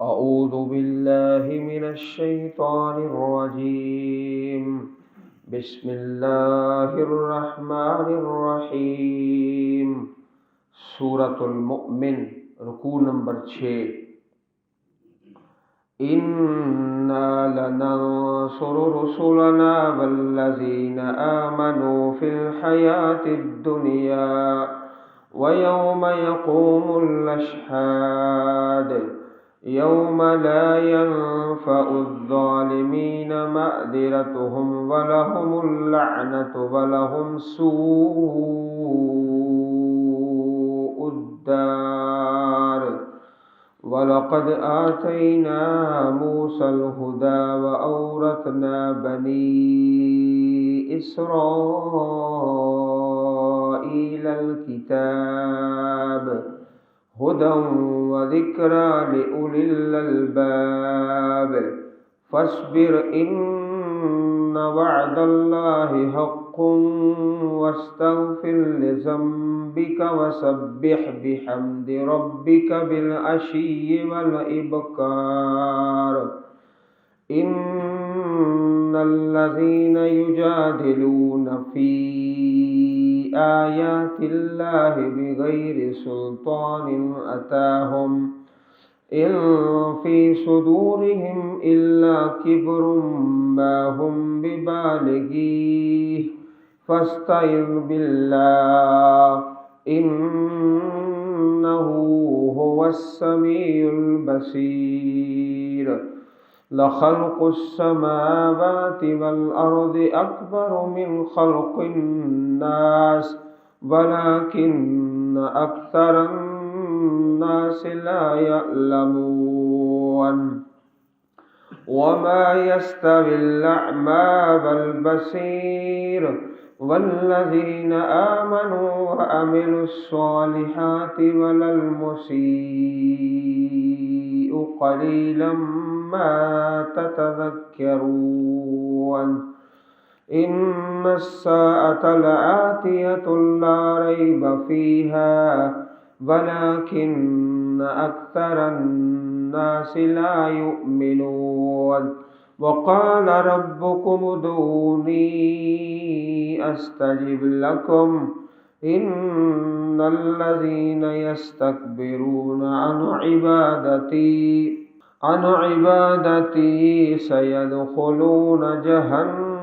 أعوذ بالله من الشيطان الرجيم بسم الله الرحمن الرحیم۔ سورة المؤمن، رکوع نمبر 6۔ إنا لننصر رسلنا والذين آمنوا في الحياة الدنيا ويوم يقوم الأشهاد يوم لا ينفع الظالمين معذرتهم ولهم اللعنة ولهم سوء الدار۔ وَلَقَدْ آتَيْنَا مُوسَى الْهُدَى وَأَوْرَثْنَا بَنِي إِسْرَائِيلَ الْكِتَابَ هُدًى وَذِكْرَى لِأُولِي الْأَلْبَابِ۔ فاصبر إن وعد الله حق واستغفر لذنبك وسبح بحمد ربك بالعشي والإبكار۔ إن الذين يجادلون في آيات الله بغير سلطان أتاهم إن في صدورهم إلا كبر ما هم ببالغيه فاستعذ بالله إنه هو السميع البصير۔ لخلق السماوات والأرض أكبر من خلق الناس ولكن أكثر الناس لا يعلمون۔ وما يستوي الأعمى والبصير والذين آمنوا وعملوا الصالحات ولا المسيء قليلا ما تتذكرون۔ إن الساعة لآتية لا ريب فيها ولكن أكثر الناس لا يؤمنون۔ وقال ربكم ادعوني أستجب لكم إن الذين يستكبرون عن عبادتي سيدخلون جهنم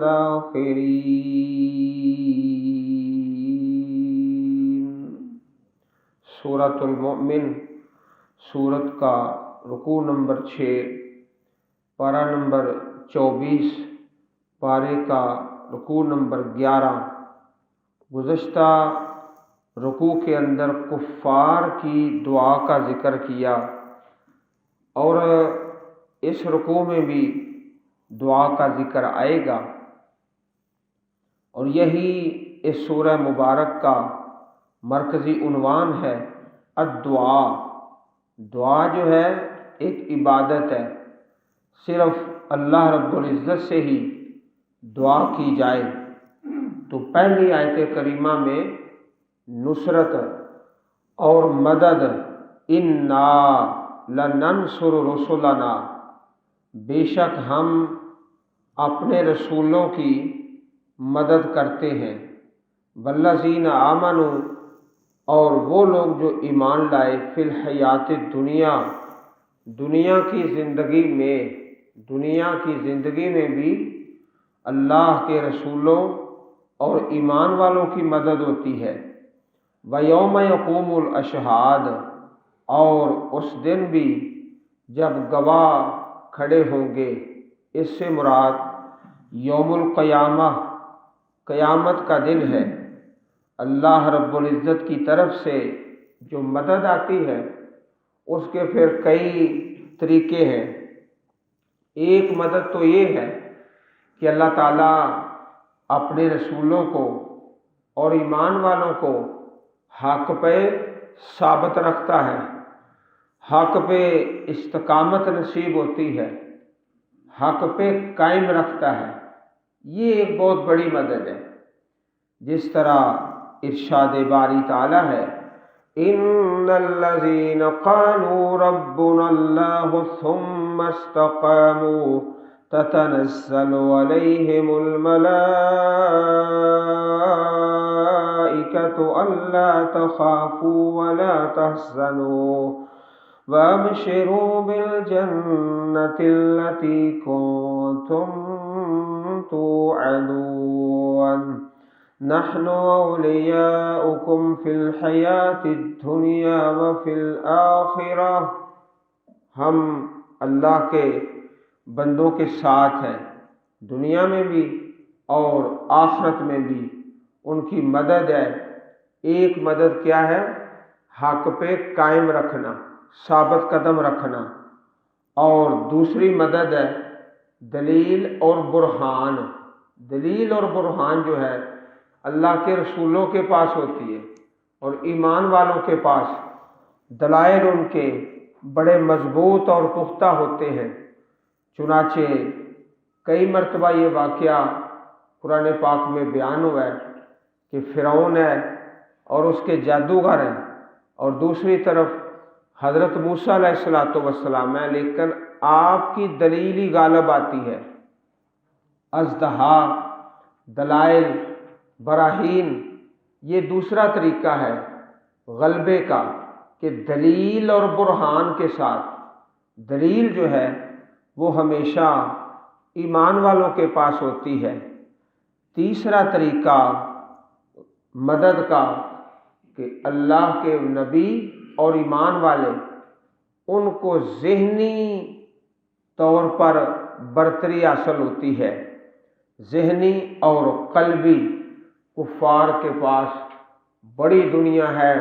داخرين۔ سورة المؤمن، سورت کا رکوع نمبر 6، پارہ نمبر 24، پارے کا رکوع نمبر 11۔ گزشتہ رکوع کے اندر کفار کی دعا کا ذکر کیا اور اس رکوع میں بھی دعا کا ذکر آئے گا، اور یہی اس سورہ مبارک کا مرکزی عنوان ہے الدعا۔ دعا جو ہے ایک عبادت ہے، صرف اللہ رب العزت سے ہی دعا کی جائے۔ تو پہلی آیت کریمہ میں نصرت اور مدد، انا لننصر رسلنا، بے شک ہم اپنے رسولوں کی مدد کرتے ہیں، والذین آمنوا، اور وہ لوگ جو ایمان لائے، فی الحیات الدنیا، دنیا کی زندگی میں بھی اللہ کے رسولوں اور ایمان والوں کی مدد ہوتی ہے۔ وَيَوْمَ يَقُومُ الْأَشْهَادُ، اور اس دن بھی جب گواہ کھڑے ہوں گے، اس سے مراد یوم القیامہ، قیامت کا دن ہے۔ اللہ رب العزت کی طرف سے جو مدد آتی ہے اس کے پھر کئی طریقے ہیں۔ ایک مدد تو یہ ہے کہ اللہ تعالیٰ اپنے رسولوں کو اور ایمان والوں کو حق پہ ثابت رکھتا ہے، حق پہ استقامت نصیب ہوتی ہے، حق پہ قائم رکھتا ہے۔ یہ ایک بہت بڑی مدد ہے۔ جس طرح ارشاد باری تعالیٰ ہے ان الذين قالوا ربنا الله ثم استقاموا تتنزل عليهم الملائكة ألا تخافوا ولا تحزنوا وابشروا بالجنة التي كنتم توعدون نحن أولياؤكم في الحياة الدنيا وفي الآخرة، ہم اللہ کے بندوں کے ساتھ ہیں، دنیا میں بھی اور آخرت میں بھی ان کی مدد ہے۔ ایک مدد کیا ہے؟ حق پہ قائم رکھنا، ثابت قدم رکھنا، اور دوسری مدد ہے دلیل اور برہان۔ دلیل اور برہان جو ہے اللہ کے رسولوں کے پاس ہوتی ہے، اور ایمان والوں کے پاس دلائل ان کے بڑے مضبوط اور پختہ ہوتے ہیں۔ چنانچہ کئی مرتبہ یہ واقعہ قرآن پاک میں بیان ہوا ہے کہ فرعون ہے اور اس کے جادوگر ہیں، اور دوسری طرف حضرت موسیٰ علیہ السلام ہے، لیکن آپ کی دلیل ہی غالب آتی ہے۔ اژدہا، دلائل، براہین، یہ دوسرا طریقہ ہے غلبے کا، کہ دلیل اور برہان کے ساتھ۔ دلیل جو ہے وہ ہمیشہ ایمان والوں کے پاس ہوتی ہے۔ تیسرا طریقہ مدد کا کہ اللہ کے نبی اور ایمان والے ان کو ذہنی طور پر برتری حاصل ہوتی ہے، ذہنی اور قلبی۔ کفار کے پاس بڑی دنیا ہے،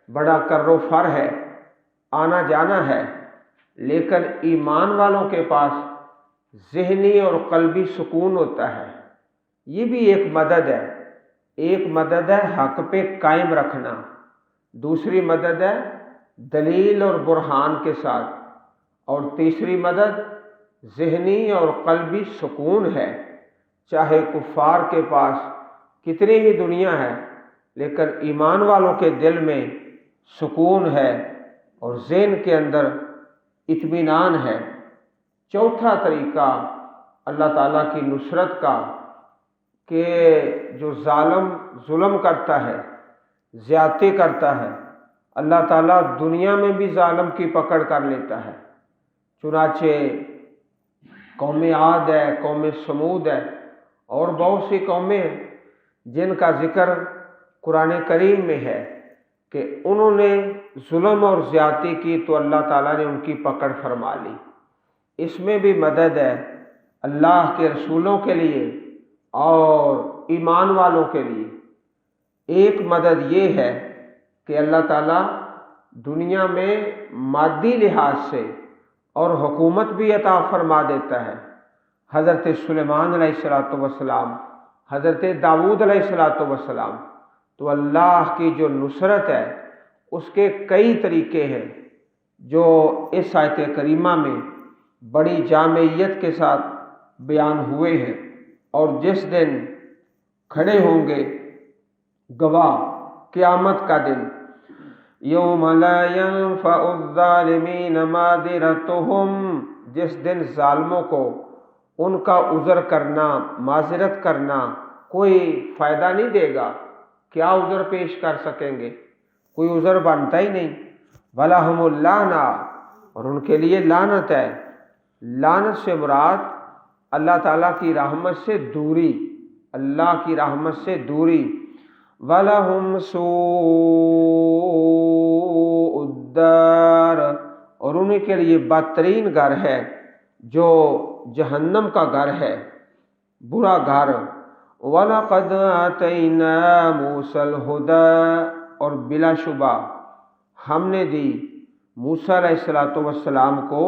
بڑا کر و فر ہے، آنا جانا ہے، لیکن ایمان والوں کے پاس ذہنی اور قلبی سکون ہوتا ہے۔ یہ بھی ایک مدد ہے۔ ایک مدد ہے حق پہ قائم رکھنا، دوسری مدد ہے دلیل اور برہان کے ساتھ، اور تیسری مدد ذہنی اور قلبی سکون ہے۔ چاہے کفار کے پاس کتنی ہی دنیا ہے، لیکن ایمان والوں کے دل میں سکون ہے اور ذہن کے اندر اطمینان ہے۔ چوتھا طریقہ اللہ تعالیٰ کی نصرت کا کہ جو ظالم ظلم کرتا ہے، زیادتی کرتا ہے، اللہ تعالیٰ دنیا میں بھی ظالم کی پکڑ کر لیتا ہے۔ چنانچہ قوم عاد ہے، قوم سمود ہے، اور بہت سی قومیں ہیں جن کا ذکر قرآن کریم میں ہے کہ انہوں نے ظلم اور زیادتی کی تو اللہ تعالیٰ نے ان کی پکڑ فرما لی۔ اس میں بھی مدد ہے اللہ کے رسولوں کے لیے اور ایمان والوں کے لیے۔ ایک مدد یہ ہے کہ اللہ تعالیٰ دنیا میں مادی لحاظ سے اور حکومت بھی عطا فرما دیتا ہے۔ حضرت سلیمان علیہ السلام، حضرت داؤد علیہ السلام، تو اللہ کی جو نصرت ہے اس کے کئی طریقے ہیں جو اس آیت کریمہ میں بڑی جامعیت کے ساتھ بیان ہوئے ہیں، اور جس دن کھڑے ہوں گے گواہ قیامت کا دن، یوم لا ينفع الظالمین معذرتهم، جس دن ظالموں کو ان کا عذر کرنا، معذرت کرنا کوئی فائدہ نہیں دے گا۔ کیا عذر پیش کر سکیں گے؟ کوئی عذر بنتا ہی نہیں۔ وَلَهُمُ اللَّعْنَةُ، اور ان کے لیے لعنت ہے۔ لعنت سے مراد اللہ تعالیٰ کی رحمت سے دوری، اللہ کی رحمت سے دوری۔ وَلَهُمْ سُوءُ الدَّارِ، اور انہیں کے لیے بدترین گھر ہے جو جہنم کا گھر ہے، برا گھر۔ وَلَقَدْ آتَيْنَا مُوسَى الْهُدَىٰ، اور بلا شبہ ہم نے دی موسیٰ علیہ السلام کو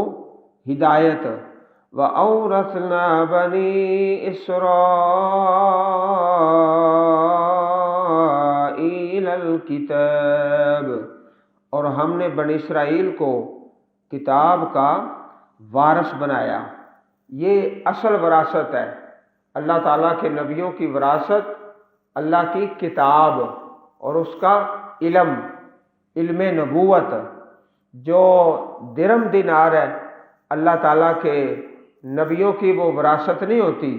ہدایت۔ وَأَوْرَثْنَا بَنِي إِسْرَائِيلَ الْكِتَابَ، اور ہم نے بنی اسرائیل کو کتاب کا وارث بنایا۔ یہ اصل وراثت ہے، اللہ تعالیٰ کے نبیوں کی وراثت اللہ کی کتاب اور اس کا علم۔ علم نبوت جو درم دینار ہے، اللہ تعالیٰ کے نبیوں کی وہ وراثت نہیں ہوتی،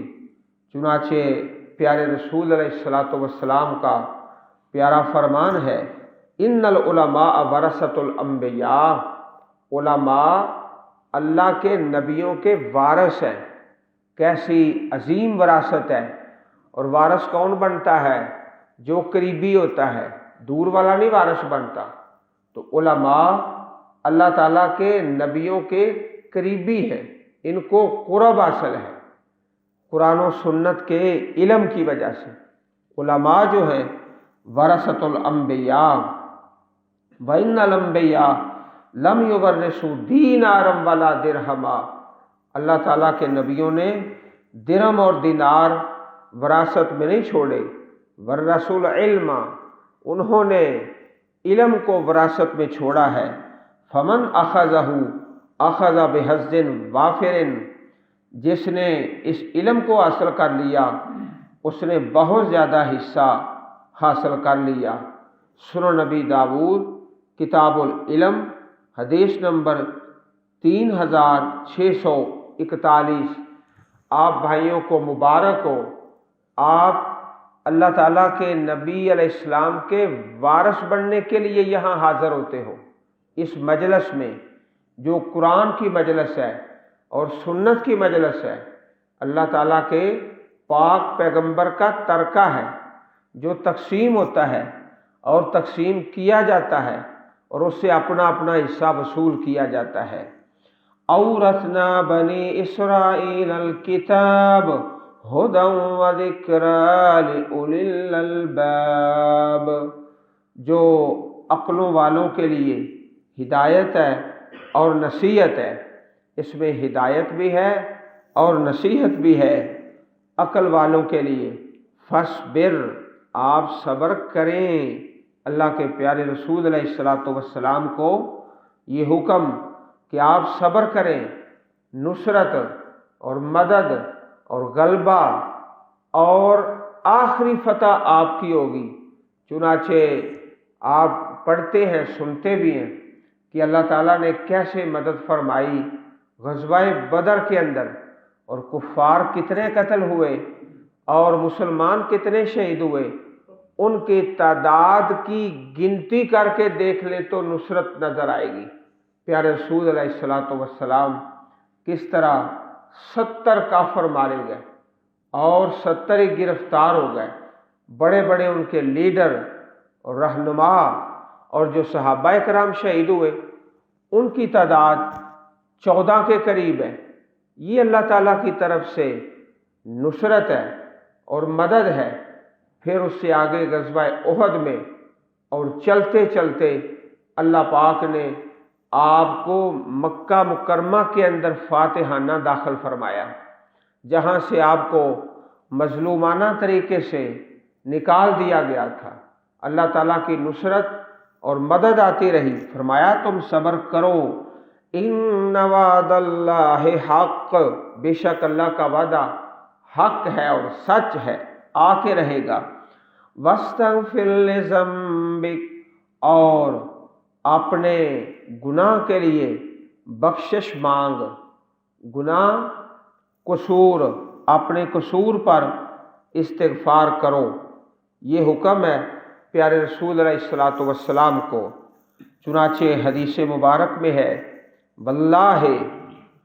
چنانچہ پیارے رسول علیہ الصلاۃ والسلام کا پیارا فرمان ہے، ان العلماء ورثۃ الانبیاء، علماء اللہ کے نبیوں کے وارث ہیں۔ کیسی عظیم وراثت ہے! اور وارث کون بنتا ہے؟ جو قریبی ہوتا ہے، دور والا نہیں وارث بنتا۔ تو علماء اللہ تعالیٰ کے نبیوں کے قریبی ہیں، ان کو قرب حاصل ہے قرآن و سنت کے علم کی وجہ سے۔ علماء جو ہیں ورثۃ الانبیاء، وَإِنَّ الْأَنبِيَاءَ لَمْ يُوَرِّثُوا دِینَارًا وَلَا دِرْہَمًا، اللہ تعالیٰ کے نبیوں نے درم اور دینار وراثت میں نہیں چھوڑے، وَرَّثُوا الْعِلْمَ، انہوں نے علم کو وراثت میں چھوڑا ہے۔ فَمَنْ أَخَذَهُ أَخَذَ بِحَظٍّ وَافِرٍ، جس نے اس علم کو حاصل کر لیا اس نے بہت زیادہ حصہ حاصل کر لیا۔ سنن نبی داؤد کتاب العلم حدیث نمبر 3641۔ آپ بھائیوں کو مبارک ہو، آپ اللہ تعالیٰ کے نبی علیہ السلام کے وارث بننے کے لیے یہاں حاضر ہوتے ہو۔ اس مجلس میں جو قرآن کی مجلس ہے اور سنت کی مجلس ہے، اللہ تعالیٰ کے پاک پیغمبر کا ترکہ ہے جو تقسیم ہوتا ہے اور تقسیم کیا جاتا ہے اور اس سے اپنا اپنا حصہ وصول کیا جاتا ہے۔ اورثنا بنی اسرائیل الکتاب ھدی وذکری لأولی الالباب، جو عقلوں والوں کے لیے ہدایت ہے اور نصیحت ہے۔ اس میں ہدایت بھی ہے اور نصیحت بھی ہے عقل والوں کے لیے۔ فاصبر، آپ صبر کریں۔ اللہ کے پیارے رسول علیہ الصلاۃ والسلام کو یہ حکم کہ آپ صبر کریں، نصرت اور مدد اور غلبہ اور آخری فتح آپ کی ہوگی۔ چنانچہ آپ پڑھتے ہیں، سنتے بھی ہیں کہ اللہ تعالیٰ نے کیسے مدد فرمائی غزوہ بدر کے اندر، اور کفار کتنے قتل ہوئے اور مسلمان کتنے شہید ہوئے، ان کی تعداد کی گنتی کر کے دیکھ لیں تو نصرت نظر آئے گی۔ پیارے رسول علیہ الصلاۃ والسلام کس طرح 70 کافر مارے گئے اور 70 ہی گرفتار ہو گئے۔ بڑے بڑے ان کے لیڈر اور رہنما اور جو صحابہ کرام شہید ہوئے ان کی تعداد 14 کے قریب ہے۔ یہ اللہ تعالیٰ کی طرف سے نصرت ہے اور مدد ہے۔ پھر اس سے آگے غزوہ احد میں اور چلتے چلتے اللہ پاک نے آپ کو مکہ مکرمہ کے اندر فاتحانہ داخل فرمایا، جہاں سے آپ کو مظلومانہ طریقے سے نکال دیا گیا تھا۔ اللہ تعالیٰ کی نصرت اور مدد آتی رہی۔ فرمایا تم صبر کرو، ان وعد اللہ حق، بے شک اللہ کا وعدہ حق ہے اور سچ ہے، آ کے رہے گا۔ واستغفر لذنبک، اور اپنے گناہ کے لیے بخشش مانگ، گناہ قصور، اپنے قصور پر استغفار کرو۔ یہ حکم ہے پیارے رسول علیہ الصلاۃ والسلام کو۔ چنانچہ حدیث مبارک میں ہے، واللہ،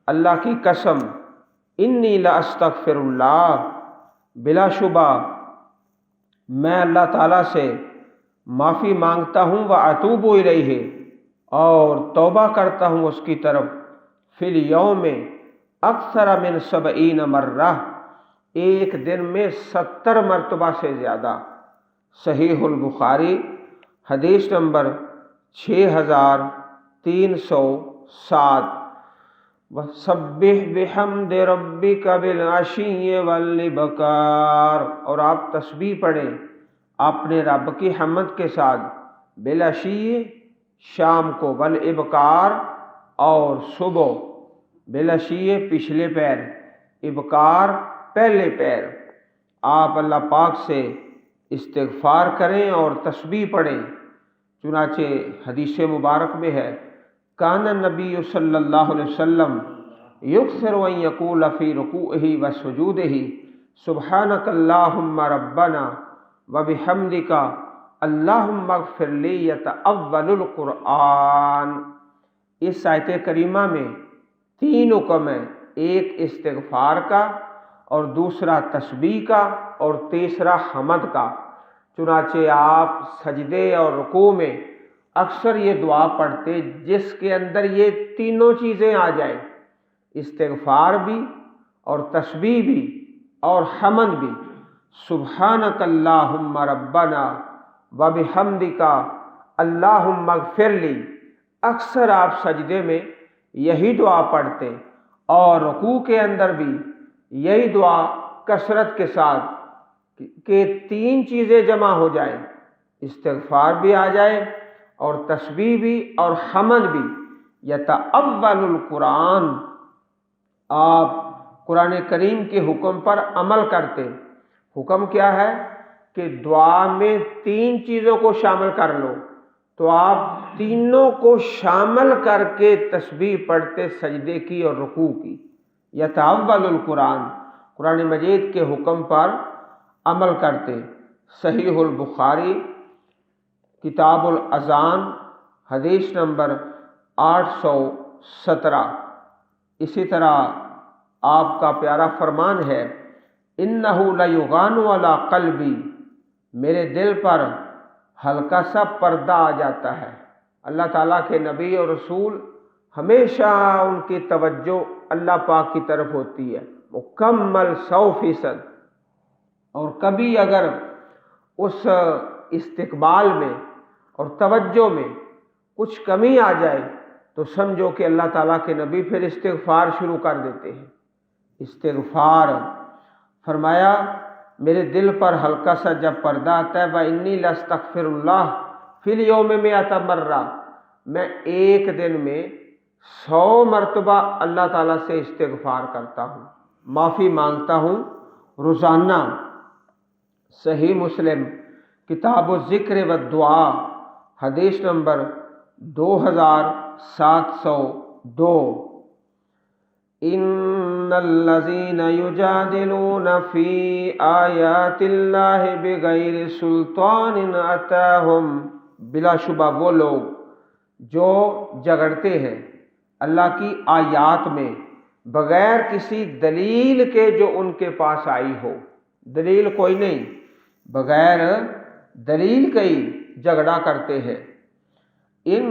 اللہ کی قسم، انی لاستغفر اللہ، بلا شبہ میں اللہ تعالیٰ سے معافی مانگتا ہوں، واتوب الیہ، اور توبہ کرتا ہوں اس کی طرف، فی الیوم اکثر من 70 مرہ، ایک دن میں 70 مرتبہ سے زیادہ۔ صحیح البخاری حدیث نمبر 6307۔ وَسَبِّحْ بِحَمْدِ رَبِّكَ بِالْعَشِيِّ وَالْإِبْكَارِ، اور آپ تسبیح پڑھیں اپنے رب کی حمد کے ساتھ، بالعشی، شام کو، والابکار، اور صبح، بالعشی پچھلے پیر، ابکار پہلے پیر۔ آپ اللہ پاک سے استغفار کریں اور تسبیح پڑھیں۔ چنانچہ حدیث مبارک میں ہے کان النبی صلی اللہ علیہ وسلم یکثر ان یقول فی رکوعہ و سجودہ سبحانک اللہم ربنا و بحمدک اللہم اغفر لی یتأول القرآن۔ اس آیت کریمہ میں 3 حکم ہیں، ایک استغفار کا اور دوسرا تسبیح کا اور تیسرا حمد کا۔ چنانچہ آپ سجدے اور رکوع میں اکثر یہ دعا پڑھتے جس کے اندر یہ تینوں چیزیں آ جائیں، استغفار بھی اور تسبیح بھی اور حمد بھی۔ سبحانک اللہم ربنا و بحمدک اللہم اغفر لی، اکثر آپ سجدے میں یہی دعا پڑھتے اور رکوع کے اندر بھی یہی دعا کثرت کے ساتھ کہ 3 چیزیں جمع ہو جائیں، استغفار بھی آ جائے اور تسبیح بھی اور حمد بھی۔ یتأول القرآن، آپ قرآن کریم کے حکم پر عمل کرتے۔ حکم کیا ہے کہ دعا میں 3 چیزوں کو شامل کر لو، تو آپ تینوں کو شامل کر کے تسبیح پڑھتے سجدے کی اور رکوع کی۔ یتأول القرآن، قرآن مجید کے حکم پر عمل کرتے۔ صحیح البخاری کتاب الاذان حدیث نمبر 817۔ اسی طرح آپ کا پیارا فرمان ہے انہ لیغان علی قلبی، میرے دل پر ہلکا سا پردہ آ جاتا ہے۔ اللہ تعالیٰ کے نبی اور رسول ہمیشہ ان کی توجہ اللہ پاک کی طرف ہوتی ہے مکمل 100%، اور کبھی اگر اس استقبال میں اور توجہ میں کچھ کمی آ جائے تو سمجھو کہ اللہ تعالیٰ کے نبی پھر استغفار شروع کر دیتے ہیں۔ استغفار فرمایا میرے دل پر ہلکا سا جب پردہ آتا ہے وَإِنِّي لَأَسْتَغْفِرُ اللَّهَ فِي الْيَوْمِ 100 مرہ، میں ایک دن میں 100 مرتبہ اللہ تعالیٰ سے استغفار کرتا ہوں، معافی مانگتا ہوں روزانہ۔ صحیح مسلم کتاب الذکر والدعا حدیث نمبر 2702۔ ان الذین یجادلون فی آیات اللہ بغیر سلطان اتاہم، بلا شبہ وہ لوگ جو جھگڑتے ہیں اللہ کی آیات میں بغیر کسی دلیل کے جو ان کے پاس آئی ہو، دلیل کوئی نہیں، بغیر دلیل کے ہی جھگڑا کرتے ہیں۔ ان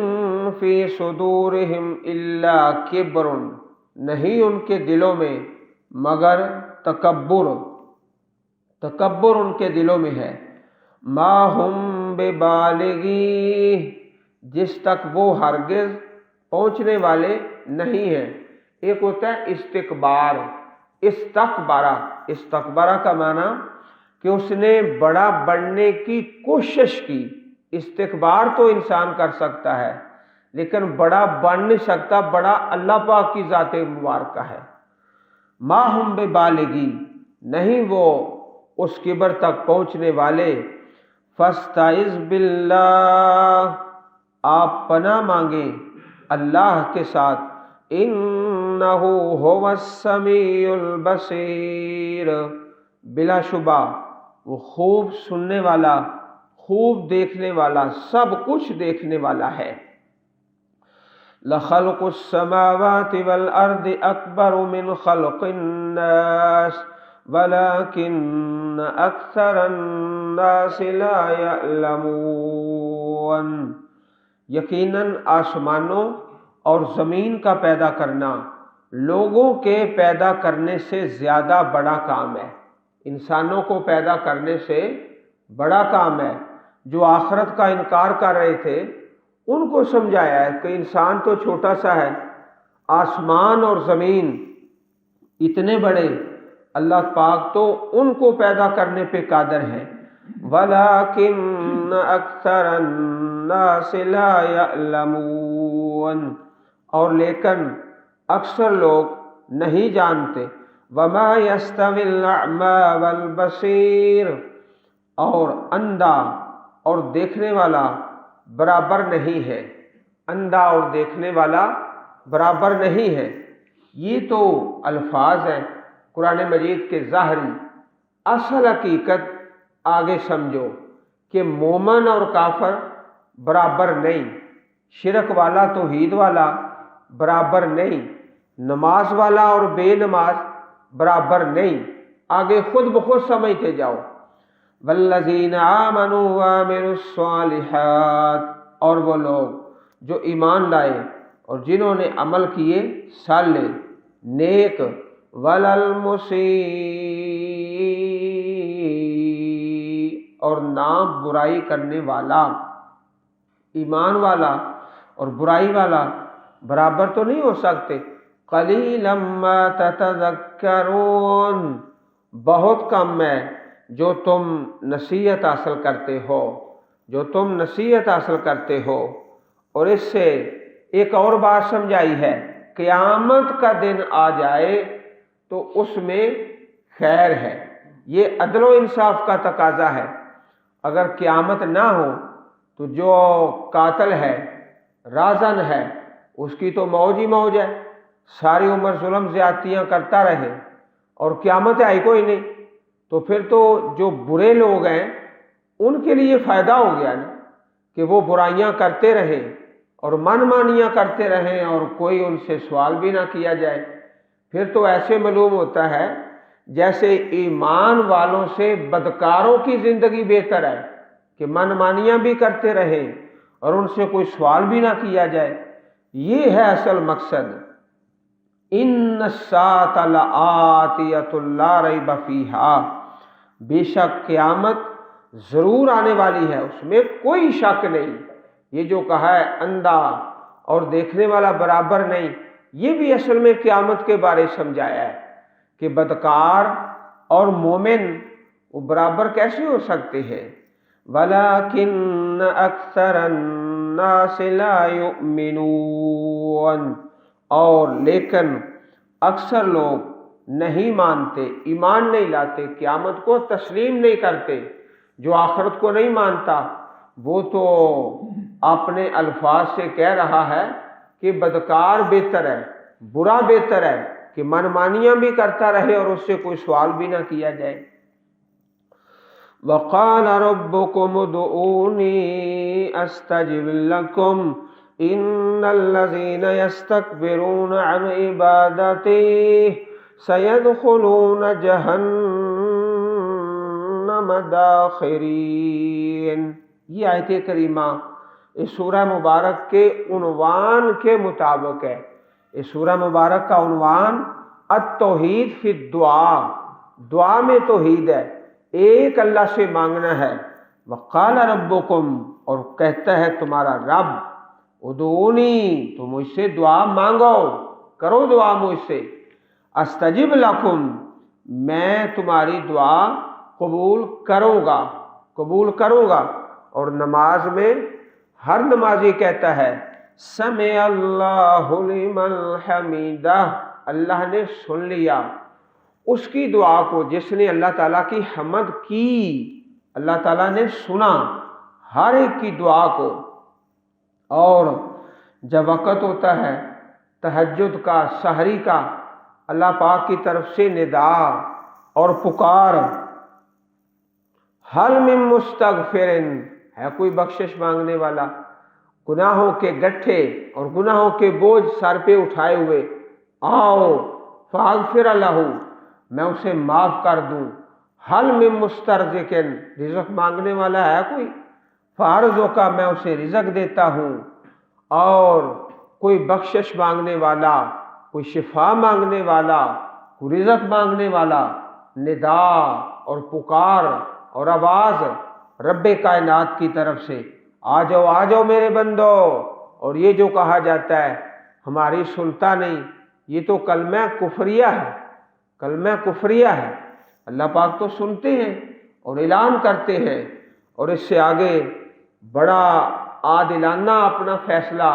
فی صدورہم الا کبر، نہیں ان کے دلوں میں مگر تکبر، تکبر ان کے دلوں میں ہے۔ ما ہم ببالغی، جس تک وہ ہرگز پہنچنے والے نہیں ہیں۔ ایک ہوتا ہے استکبار، استکبارہ، استکبارہ کا معنی کہ اس نے بڑا بننے کی کوشش کی۔ استکبار تو انسان کر سکتا ہے لیکن بڑا بن نہیں سکتا، بڑا اللہ پاک کی ذات مبارکہ ہے۔ ما ہم ببالغی، نہیں وہ اس کبر تک پہنچنے والے۔ فاستعذ باللہ، آپ پناہ مانگیں اللہ کے ساتھ۔ انہ هو السمیع البصیر، بلا شبہ وہ خوب سننے والا، خوب دیکھنے والا، سب کچھ دیکھنے والا ہے۔ لخلق السماوات والارض اکبر من خلق الناس ولكن اکثر الناس لا يعلمون، یقیناً آسمانوں اور زمین کا پیدا کرنا لوگوں کے پیدا کرنے سے زیادہ بڑا کام ہے۔ انسانوں کو پیدا کرنے سے بڑا کام ہے۔ جو آخرت کا انکار کر رہے تھے ان کو سمجھایا ہے کہ انسان تو چھوٹا سا ہے، آسمان اور زمین اتنے بڑے، اللہ پاک تو ان کو پیدا کرنے پہ قادر ہے۔ وَلَكِنَّ أَكْثَرَ النَّاسِ لَا يَعْلَمُونَ، اور لیکن اکثر لوگ نہیں جانتے۔ وَمَا يَسْتَوِي الْأَعْمَى وَالْبَصِيرُ، اور اندھا اور دیکھنے والا برابر نہیں ہے، اندھا اور دیکھنے والا برابر نہیں ہے۔ یہ تو الفاظ ہیں قرآن مجید کے ظاہری، اصل حقیقت آگے سمجھو کہ مومن اور کافر برابر نہیں، شرک والا توحید والا برابر نہیں، نماز والا اور بے نماز برابر نہیں۔ آگے خود بخود سمجھتے جاؤ۔ والذین آمنوا وعملوا الصالحات، اور وہ لوگ جو ایمان لائے اور جنہوں نے عمل کیے صالح نیک، ولا المسیء، اور نہ برائی کرنے والا۔ ایمان والا اور برائی والا برابر تو نہیں ہو سکتے۔ قلیلا ما تتذکرون، بہت کم ہے جو تم نصیحت حاصل کرتے ہو، جو تم نصیحت حاصل کرتے ہو۔ اور اس سے ایک اور بات سمجھائی ہے، قیامت کا دن آ جائے تو اس میں خیر ہے۔ یہ عدل و انصاف کا تقاضا ہے۔ اگر قیامت نہ ہو تو جو قاتل ہے، رازن ہے، اس کی تو موج ہی موج ہے، ساری عمر ظلم زیادتیاں کرتا رہے اور قیامت آئی کوئی نہیں، تو پھر تو جو برے لوگ ہیں ان کے لیے فائدہ ہو گیا نا، کہ وہ برائیاں کرتے رہیں اور من مانیاں کرتے رہیں اور کوئی ان سے سوال بھی نہ کیا جائے۔ پھر تو ایسے معلوم ہوتا ہے جیسے ایمان والوں سے بدکاروں کی زندگی بہتر ہے، کہ من مانیاں بھی کرتے رہیں اور ان سے کوئی سوال بھی نہ کیا جائے۔ یہ ہے اصل مقصد۔ ان الساعۃ لآتیۃ لا ریب فیہا، بے شک قیامت ضرور آنے والی ہے، اس میں کوئی شک نہیں۔ یہ جو کہا ہے اندھا اور دیکھنے والا برابر نہیں، یہ بھی اصل میں قیامت کے بارے سمجھایا ہے کہ بدکار اور مومن وہ برابر کیسے ہو سکتے ہیں۔ وَلَكِنَّ أَكْثَرَ النَّاسِ لَا يُؤْمِنُونَ، اور لیکن اکثر لوگ نہیں مانتے، ایمان نہیں لاتے، قیامت کو تسلیم نہیں کرتے۔ جو آخرت کو نہیں مانتا وہ تو اپنے الفاظ سے کہہ رہا ہے کہ بدکار بہتر ہے، برا بہتر ہے، کہ منمانیاں بھی کرتا رہے اور اس سے کوئی سوال بھی نہ کیا جائے۔ وَقَالَ رَبُّكُمُ ادْعُونِي أَسْتَجِبْ لَكُمْ إِنَّ الَّذِينَ يَسْتَكْبِرُونَ عَنْ عِبَادَتِي سَيَدْخُلُونَ جَهَنَّمَ دَاخِرِينَ۔ یہ آیت کریمہ اس سورہ مبارک کے عنوان کے مطابق ہے۔ اس سورہ مبارک کا عنوان التوحید فی الدعاء، دعا میں توحید ہے، ایک اللہ سے مانگنا ہے۔ وقال ربکم، اور کہتا ہے تمہارا رب، ادعونی، تو مجھ سے دعا مانگو، کرو دعا مجھ سے، استجب لکم، میں تمہاری دعا قبول کروں گا، قبول کروں گا۔ اور نماز میں ہر نمازی کہتا ہے سمع اللہ لمن حمیدہ، اللہ نے سن لیا اس کی دعا کو جس نے اللہ تعالیٰ کی حمد کی، اللہ تعالیٰ نے سنا ہر ایک کی دعا کو۔ اور جب وقت ہوتا ہے تہجد کا، سحری کا، اللہ پاک کی طرف سے ندا اور پکار، حل من مستغفر، ہے کوئی بخشش مانگنے والا، گناہوں کے گٹھے اور گناہوں کے بوجھ سر پہ اٹھائے ہوئے، آؤ فاغفر لہ، میں اسے معاف کر دوں۔ حل من مسترزق، رزق مانگنے والا ہے کوئی، فارزق، میں اسے رزق دیتا ہوں۔ اور کوئی بخشش مانگنے والا، کوئی شفا مانگنے والا، کوئی رزق مانگنے والا، ندا اور پکار اور آواز رب کائنات کی طرف سے، آ جاؤ آ جاؤ میرے بندو۔ اور یہ جو کہا جاتا ہے ہماری سنتا نہیں، یہ تو کلمہ کفریہ ہے، کلمہ کفریہ ہے۔ اللہ پاک تو سنتے ہیں اور اعلان کرتے ہیں، اور اس سے آگے بڑا عادلانہ اپنا فیصلہ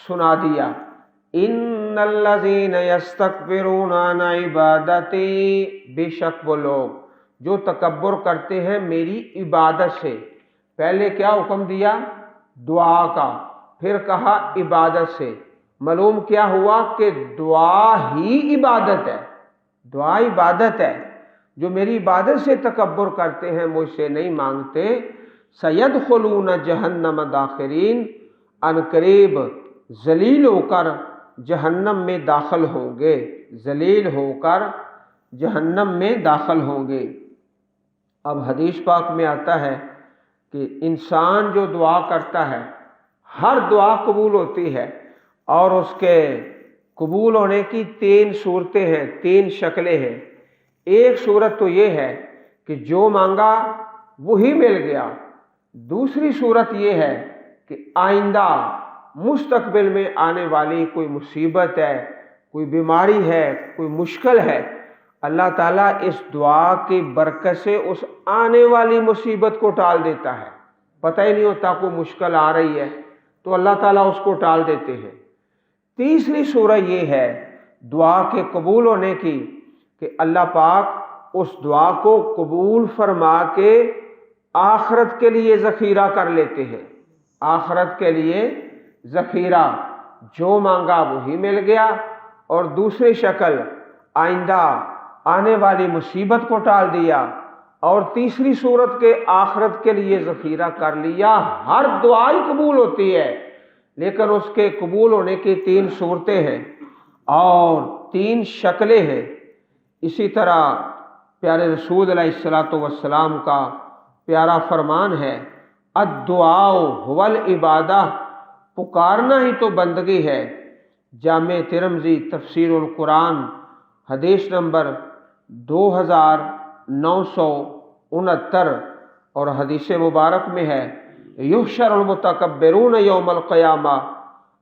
سنا دیا۔ ان الذین یستکبرون عن عبادتی، بے شک وہ لوگ جو تکبر کرتے ہیں میری عبادت سے۔ پہلے کیا حکم دیا؟ دعا کا، پھر کہا عبادت سے۔ معلوم کیا ہوا کہ دعا ہی عبادت ہے، دعا عبادت ہے۔ جو میری عبادت سے تکبر کرتے ہیں، مجھ سے نہیں مانگتے، سیدخلون جہنم داخرین، عنقریب ذلیل ہو کر جہنم میں داخل ہوں گے، ذلیل ہو کر جہنم میں داخل ہوں گے۔ اب حدیث پاک میں آتا ہے کہ انسان جو دعا کرتا ہے ہر دعا قبول ہوتی ہے، اور اس کے قبول ہونے کی 3 صورتیں ہیں، 3 شکلیں ہیں۔ ایک صورت تو یہ ہے کہ جو مانگا وہی مل گیا۔ دوسری صورت یہ ہے کہ آئندہ مستقبل میں آنے والی کوئی مصیبت ہے، کوئی بیماری ہے، کوئی مشکل ہے، اللہ تعالیٰ اس دعا کی برکت سے اس آنے والی مصیبت کو ٹال دیتا ہے۔ پتہ ہی نہیں ہوتا کوئی مشکل آ رہی ہے تو اللہ تعالیٰ اس کو ٹال دیتے ہیں۔ تیسری صورت یہ ہے دعا کے قبول ہونے کی کہ اللہ پاک اس دعا کو قبول فرما کے آخرت کے لیے ذخیرہ کر لیتے ہیں، آخرت کے لیے ذخیرہ، جو مانگا وہی مل گیا، اور دوسری شکل آئندہ آنے والی مصیبت کو ٹال دیا، اور تیسری صورت کے آخرت کے لیے ذخیرہ کر لیا۔ ہر دعا ہی قبول ہوتی ہے، لیکن اس کے قبول ہونے کی 3 صورتیں ہیں اور 3 شکلیں ہیں۔ اسی طرح پیارے رسول علیہ الصلوۃ والسلام کا پیارا فرمان ہے، الدعاء هو العبادہ، پکارنا ہی تو بندگی ہے۔ جامع ترمذی تفسیر القرآن حدیث نمبر 2969، اور حدیث مبارک میں ہے، یحشر المتکبرون یوم القیامہ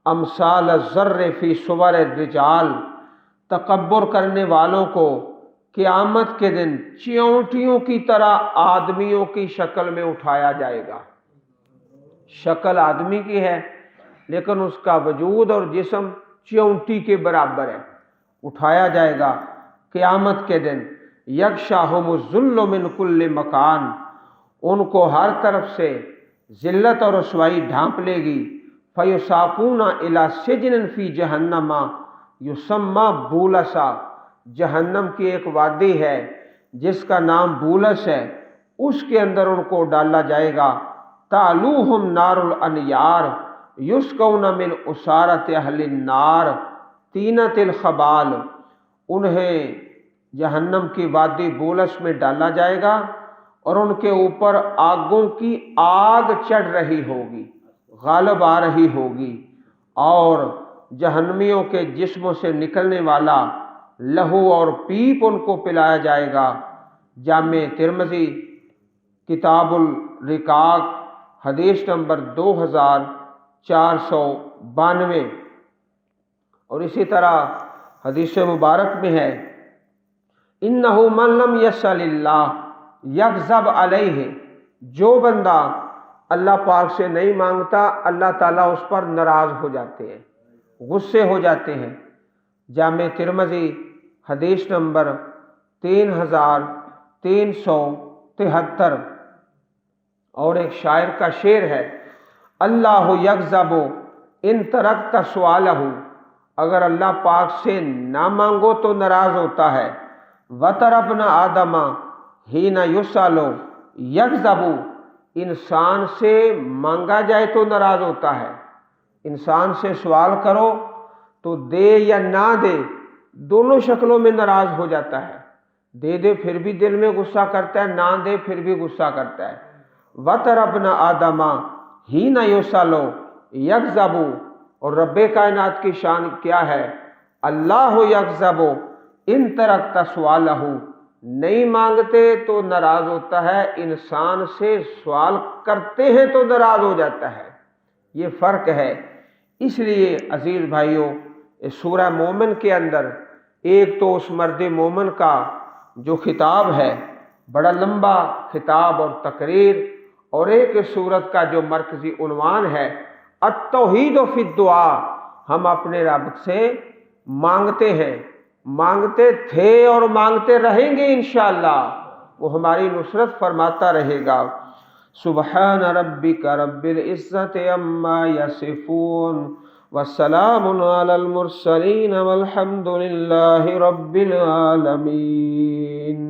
امثال الذر فی صور الرجال، تکبر کرنے والوں کو قیامت کے دن چیونٹیوں کی طرح آدمیوں کی شکل میں اٹھایا جائے گا۔ شکل آدمی کی ہے لیکن اس کا وجود اور جسم چیونٹی کے برابر ہے، اٹھایا جائے گا قیامت کے دن۔ یغشاہم الذل من کل مکان، ان کو ہر طرف سے ذلت اور رسوائی ڈھانپ لے گی۔ فیساقون الی سجن فی جہنم یسمی بولسا، جہنم کی ایک وادی ہے جس کا نام بولس ہے، اس کے اندر ان کو ڈالا جائے گا۔ تعلوہم نار الانیار یسقون من عصارۃ اہل النار طینۃ الخبال، انہیں جہنم کی وادی بولس میں ڈالا جائے گا اور ان کے اوپر آگوں کی آگ چڑھ رہی ہوگی، غالب آ رہی ہوگی، اور جہنمیوں کے جسموں سے نکلنے والا لہو اور پیپ ان کو پلایا جائے گا۔ جامع ترمذی کتاب الرقاق حدیث نمبر 2492، اور اسی طرح حدیث مبارک میں ہے، انہ من لم یسأل اللہ یغضب علیہ، جو بندہ اللہ پاک سے نہیں مانگتا اللہ تعالیٰ اس پر ناراض ہو جاتے ہیں، غصے ہو جاتے ہیں۔ جامع ترمذی حدیث نمبر 3373۔ اور ایک شاعر کا شعر ہے، اللہ یغضب ان ترکت سؤالہ، اگر اللہ پاک سے نہ مانگو تو ناراض ہوتا ہے۔ وَتَرَ ابْنَ آدَمَ حِینَ یُسْأَلُ یغضب، انسان سے مانگا جائے تو ناراض ہوتا ہے۔ انسان سے سوال کرو تو دے یا نہ دے دونوں شکلوں میں ناراض ہو جاتا ہے، دے دے پھر بھی دل میں غصہ کرتا ہے، نہ دے پھر بھی غصہ کرتا ہے۔ وَتَرَ ابْنَ آدَمَ حِینَ یُسْأَلُ یغضب، اور رب کائنات کی شان کیا ہے، اللہ یغضب ان ترکت سؤالہ، نہیں مانگتے تو ناراض ہوتا ہے، انسان سے سوال کرتے ہیں تو ناراض ہو جاتا ہے۔ یہ فرق ہے۔ اس لیے عزیز بھائیوں، اس سورہ مومن کے اندر ایک تو اس مرد مومن کا جو خطاب ہے بڑا لمبا خطاب اور تقریر، اور ایک اس سورت کا جو مرکزی عنوان ہے التوحید فی الدعاء، ہم اپنے رب سے مانگتے ہیں، مانگتے تھے اور مانگتے رہیں گے انشاءاللہ، وہ ہماری نصرت فرماتا رہے گا۔ سبحان ربک رب العزت عما یصفون والسلام علی المرسلین والحمد للہ رب العالمین۔